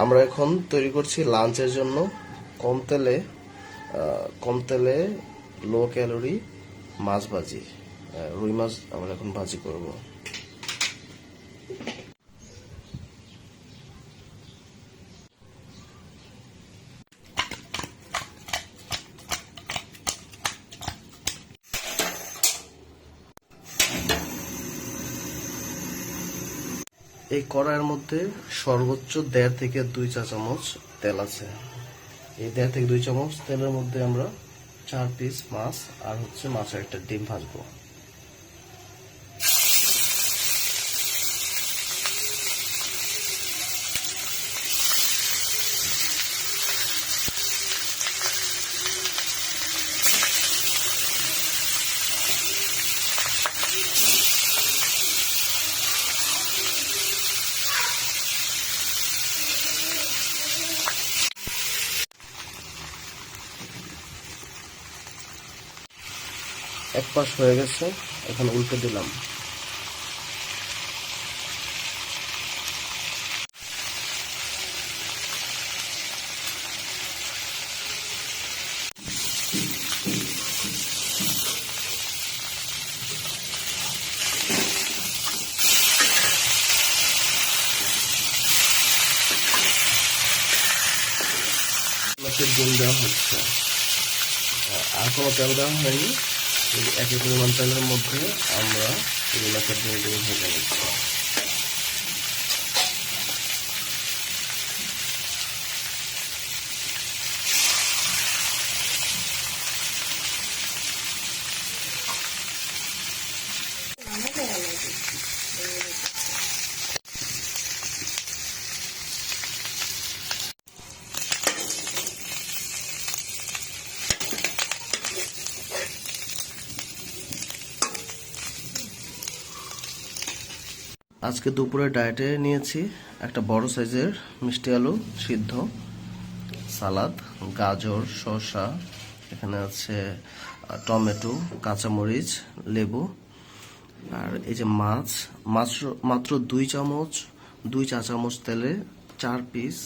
আমরা এখন তৈরি করছি লাঞ্চের জন্য কম তেলে লো ক্যালোরি মাছ ভাজি। রুই মাছ আমরা এখন ভাজি করব। এই কড়াইয়ের মধ্যে সর্বোচ্চ 1.5 থেকে 2 চা চামচ তেল আছে। এই 1.5 থেকে 2 চামচ তেলের মধ্যে আমরা 4 পিস মাছ আর মাছের একটা ডিম ভাজবো। এক পাশ হয়ে গেছে, এখন উল্টে দিলাম। মাছের ডিম দেওয়া হচ্ছে, আর কোনো তেল দেওয়া হয়নি। একই পরিমাণ তেলের মধ্যে আমরা এই মাছের ডিমগুলো ভেজে নিচ্ছি। আজকে দুপুরে ডায়েটে নিয়েছি একটা বড় সাইজের মিষ্টি আলু সিদ্ধ, সালাদ, গাজর, শসা, এখানে আছে টমেটো, কাঁচামরিচ, লেবু, আর এই যে মাত্র 2 চা চামচ তেলে 4 পিস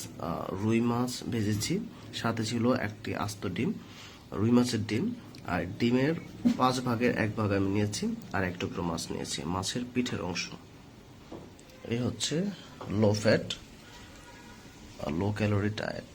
রুই মাছ ভেজেছি। সাথে ছিল একটি আস্ত ডিম, রুই মাছের ডিম। আর ডিমের 5 ভাগের 1 ভাগ আমি নিয়েছি, আর এক টুকরো মাছ নিয়েছি, মাছের পিঠের অংশ। এই হচ্ছে low fat low calorie diet.